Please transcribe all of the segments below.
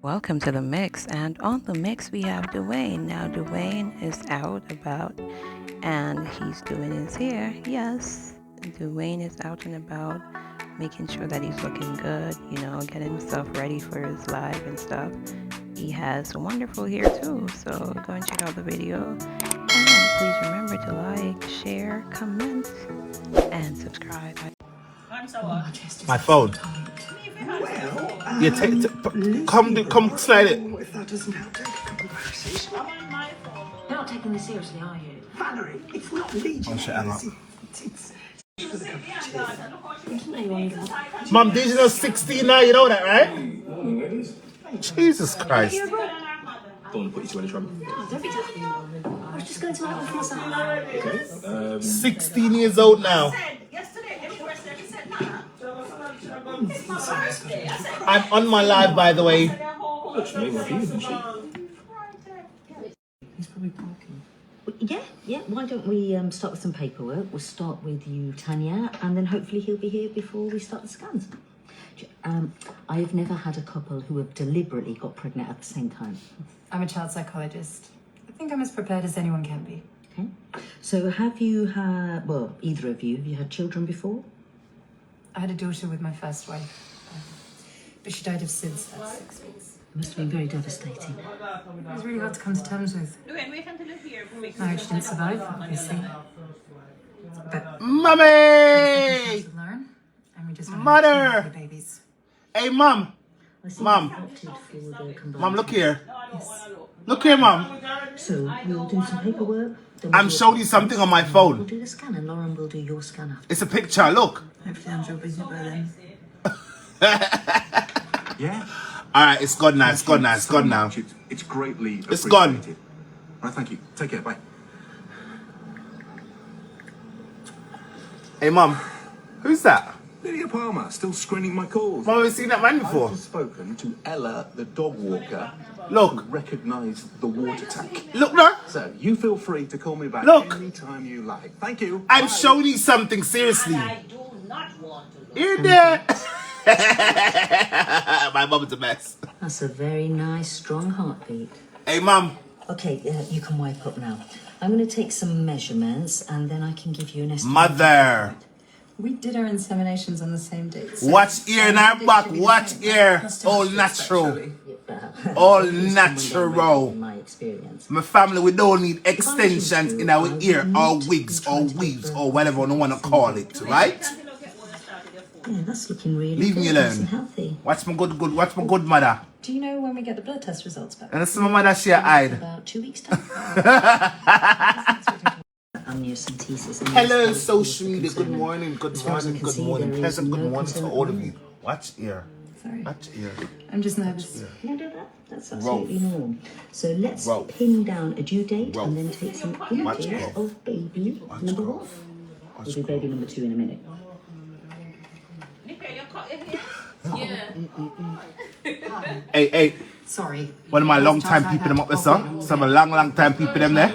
Welcome to the mix, and on the mix we have Dwayne. Now Dwayne is out about and he's doing his hair. Yes, Dwayne is out and about making sure that he's looking good, getting himself ready for his live and stuff. He has wonderful hair too, so go and check out the video. And please remember to like, share, comment, and subscribe. My phone. Yeah, come slide it. If that doesn't help, take a couple of verses. You're not taking this seriously, are you? Valerie, it's not legion. Oh shit, hang on. It's for the cup of tea. Mom, digital 16 now, you know that, right? Jesus Christ. Don't want to put you to any trouble. Oh, don't be daft. I was just going to have a myself. 16 years old now. I'm on my live, by the way. He's probably parking. Yeah. Why don't we start with some paperwork? We'll start with you, Tanya, and then hopefully he'll be here before we start the scans. I have never had a couple who have deliberately got pregnant at the same time. I'm a child psychologist. I think I'm as prepared as anyone can be. Okay. So have you had, well, either of you, have you had children before? I had a daughter with my first wife, but she died of SIDS at 6 weeks. It must have been very devastating. It was really hard to come to terms with. Marriage didn't survive, obviously. But Mommy! with Lauren, and we just wanted to have two babies. Hey, Mom. I see Mom. you've opted for the combined. Mom, look here. Yes. Look here, Mom. So we'll do some paperwork. then we'll I'm do- showing you something on my We'll phone. do the scan and Lauren will do your scan after. It's a picture, look. Hopefully I'm busy by then. Yeah? Alright, it's gone now, it's gone now, it's gone now. It's greatly It's gone. appreciated. Right, thank you. Take care, bye. Hey, Mom. Who's that? Lydia Palmer, still screening my calls. Mom, have you seen that man I've before? just spoken to Ella, the dog walker, Look. who recognised the water tank. Look, no. So, you feel free to call me back Look. anytime you like. Thank you. I'm Bye. showing you something, seriously. I do not want to look. You're there. My mom's a mess. That's a very nice, strong heartbeat. Hey, Mom. Okay, you can wipe up now. I'm going to take some measurements and then I can give you an estimate. Mother. We did our inseminations on the same date. so Watch ear in our back. should be the Watch same. ear. Must All have natural. actually. All At least from natural. In my experience. My family, we don't need extensions in our ear or wigs or weaves or whatever you want to call it, right? Yeah, that's looking really Leave good, me nice alone. and healthy. Watch my good mother. Do you know when we get the blood test results back? And it's my mother, she hide. About 2 weeks' time. Amniocentesis. and Hello, that's social the media. Good concern. morning, good As far as I morning, can good see, morning. there is Pleasant good no morning to concern all at of the you. Watch ear. Sorry. Watch ear. I'm just nervous. No, that's absolutely normal. So let's Roll. pin down a due date Roll. and then take some Watch images roll. of baby number one. We'll do baby number 2 in a minute. Hey. Sorry. One of my long time people them up there, sir. Some long time people them there.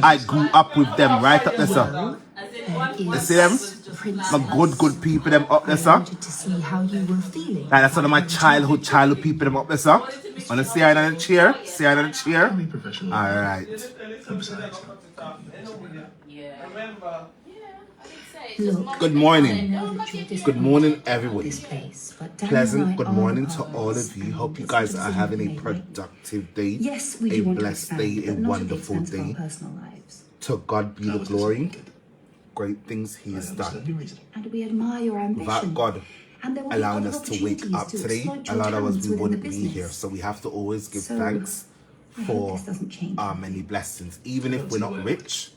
I grew up with them right up there, sir. You see them? My good people them up there, I sir. wanted to see how you were feeling. Like, that's one of my childhood people them up there, sir. Wanna see her in the chair? See her in the chair? Be professional. Alright. Besides, Look, Good morning. I know that you're Good morning, everyone. this place, but Dan and Pleasant I good are morning to all partners, of you. and Hope you it's guys a are decision having a we've made, right? productive day, Yes, we a do want to blessed expand, day, a but not at the wonderful expense of our day. personal lives. To God be the glory. Great things He has done. your reason. And we admire your ambition. Without God And there will be allowing other us to wake opportunities up to today, exploit a your lot of us talents we within the wouldn't be business. here. So we have to always give So, thanks I hope for this doesn't change. our many blessings. Even if we're not rich,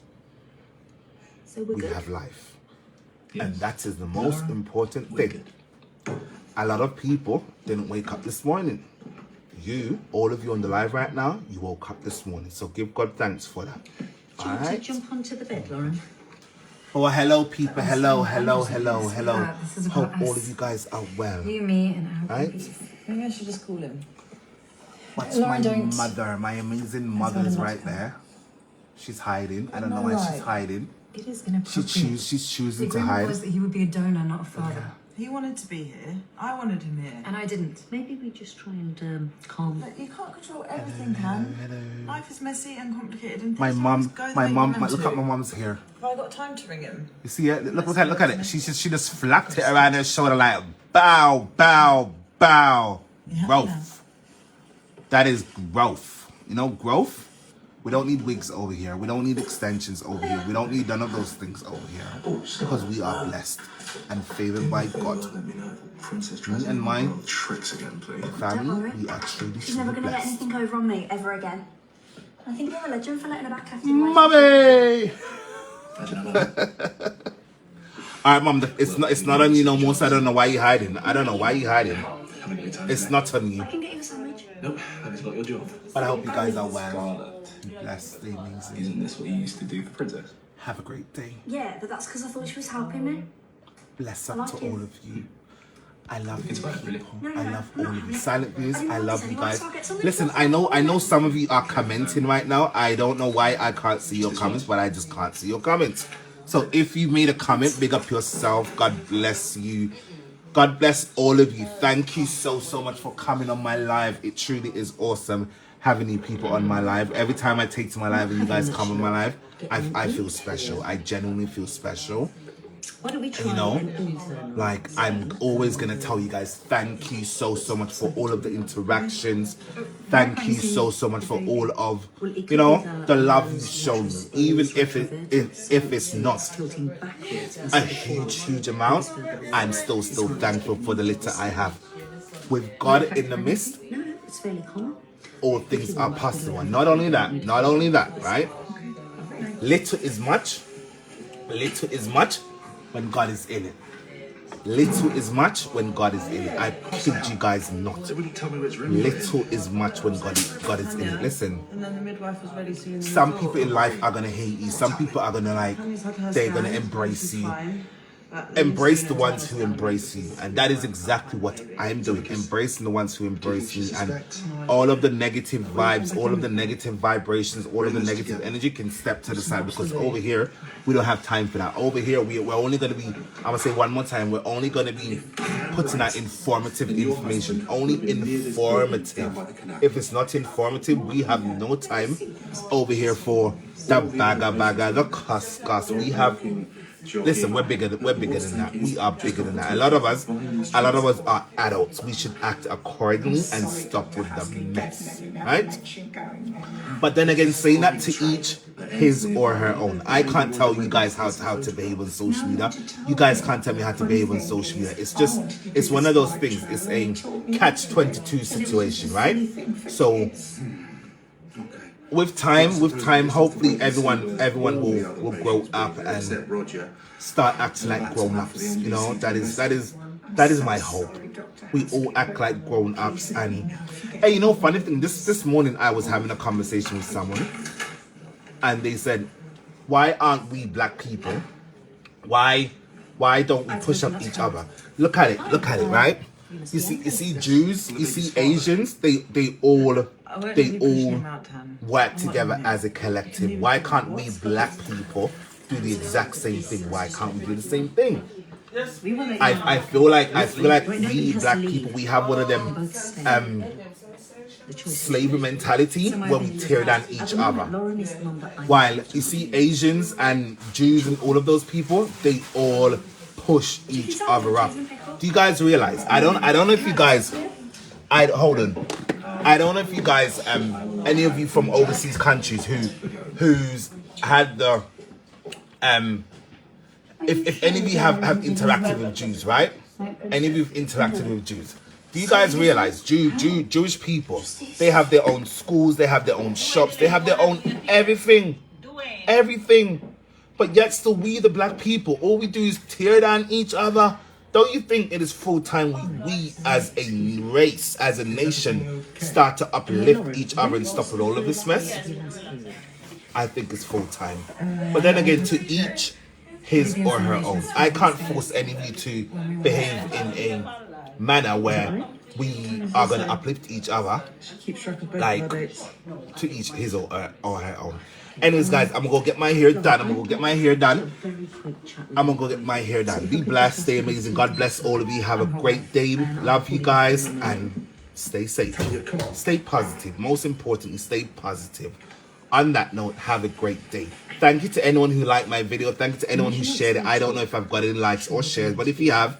So we're we good. have life. And that is the most important thing. A lot of people didn't wake up this morning. You, all of you on the live right now, you woke up this morning. So give God thanks for that. Do you want to Alright? jump onto the bed, Lauren? Oh, hello, people. Hello. This is Hope about all us. of you guys are well. You, me, and our Right? babies. Maybe I should just call him. What's Laura, my don't. mother? My amazing mother is right there. She's hiding. I don't know why she's hiding. It is inappropriate. She's choosing The to agreement hide. was that he would be a donor, not a father. He wanted to be here. I wanted him here. And I didn't. Maybe we just try and calm. Look, you can't control everything, Can. Life is messy and complicated, and My things mum, always go the way you want them look to. at my mum's hair. Have I got time to ring him? You see it? Look at it. She just flapped it around her shoulder like bow, bow, bow. Yeah. Growth. That is growth. You know, growth? We don't need wigs over here. We don't need extensions over here. We don't need none of those things over here. Because we are blessed and favored by God. Let me know. Princess Me and mine, tricks again, please. family, we are truly, She's never truly going to get blessed. anything over on me ever again. I think you're a legend for letting her back after Mummy! Alright, Mum, it's not on you no more, so I don't know why you're hiding. I don't know why you're hiding. It's not on you. I can get you a sandwich. Nope, that is not your job. But I hope you guys are well. Scarlet, Blessed, stay amazing. isn't this what you used to do for Princess? Have a great day. Yeah, but that's because I thought she was helping me. Bless I up like to you. all of you. I love you people. No, I love all of you. Silent viewers, I love you guys. So I'll get something Listen, for I know some of you are commenting right now. I don't know why I can't see your comments, but I just can't see your comments. So if you made a comment, big up yourself. God bless you. God bless all of you. Thank you so much for coming on my live. It truly is awesome having you people on my live. Every time I take to my live and you guys come on my live, I feel special. I genuinely feel special. Why don't we try You know, and like I'm always gonna tell you guys thank you so much for all of the interactions. Thank you so much for all of, you know, the love you've shown me, even if it's not a huge amount. I'm still thankful for the little I have. With God in the midst, No, it's fairly common. all things are possible. And not only that, right? Little is much when God is in it. Little is much when God is in it. I kid you guys not. They wouldn't tell me which room. Little is much when God is in it. Listen, And then the midwife was ready soon. some people in life are gonna hate you. Some people are gonna they're gonna embrace you. Embrace the ones who embrace you, and that is exactly what I'm doing, embracing the ones who embrace me. And all of the negative vibes, all of the negative vibrations, all of the negative energy can step to the side, because over here we don't have time for that. Over here we're only going to be, I'm gonna say one more time, we're only going to be putting out informative information. Only informative. If it's not informative, we have no time over here for the baga, the cuss. We have, listen, we're bigger than that. We are bigger than that. A lot of us are adults. We should act accordingly and stop with the mess, right? But then again, saying that, to each his or her own. I can't tell you guys how to behave on social media. You guys can't tell me how to behave on social media. It's one of those things. It's a catch-22 situation, right? So with time, hopefully everyone will grow up and start acting like grown-ups. You know, that is my hope. We all act like grown-ups. And hey, you know, funny thing, this morning I was having a conversation with someone, and they said, why aren't we black people? Why don't we push up each other? Look at it, right? You see Jews, you see Asians, they all work together as a collective. Why can't we black people do the exact same thing? Why can't we do the same thing? I feel like we black people, we have one of them slavery mentality where we tear down each other. While you see Asians and Jews and all of those people, they all push each other up. Do you guys realize? I don't know if you guys, hold on. I don't know if you guys, any of you from overseas countries who's had the, if any of you have interacted with Jews, right? Any of you have interacted with Jews. Do you guys realize Jewish people, they have their own schools, they have their own shops, they have their own everything. But yet still we, the black people, all we do is tear down each other. Don't you think it is full time we as a race, as a nation, start to uplift each other and stop with all of this mess? I think it's full time. But then again, to each his or her own. I can't force any of you to behave in a manner where we are going to uplift each other, like to each his or her own. Anyways, guys, I'm gonna go get my hair done. I'm gonna go get my hair done. Very quick chat with I'm gonna go get my hair done. Be blessed, stay amazing. God bless all of you. Have a great day. Love you guys and stay safe. Stay positive. Most importantly, stay positive. On that note, have a great day. Thank you to anyone who liked my video. Thank you to anyone who shared it. I don't know if I've got any likes or shares, but if you have,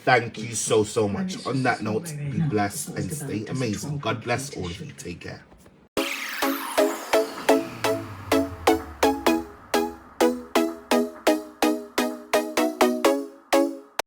thank you so much. On that note, be blessed and stay amazing. God bless all of you. Take care.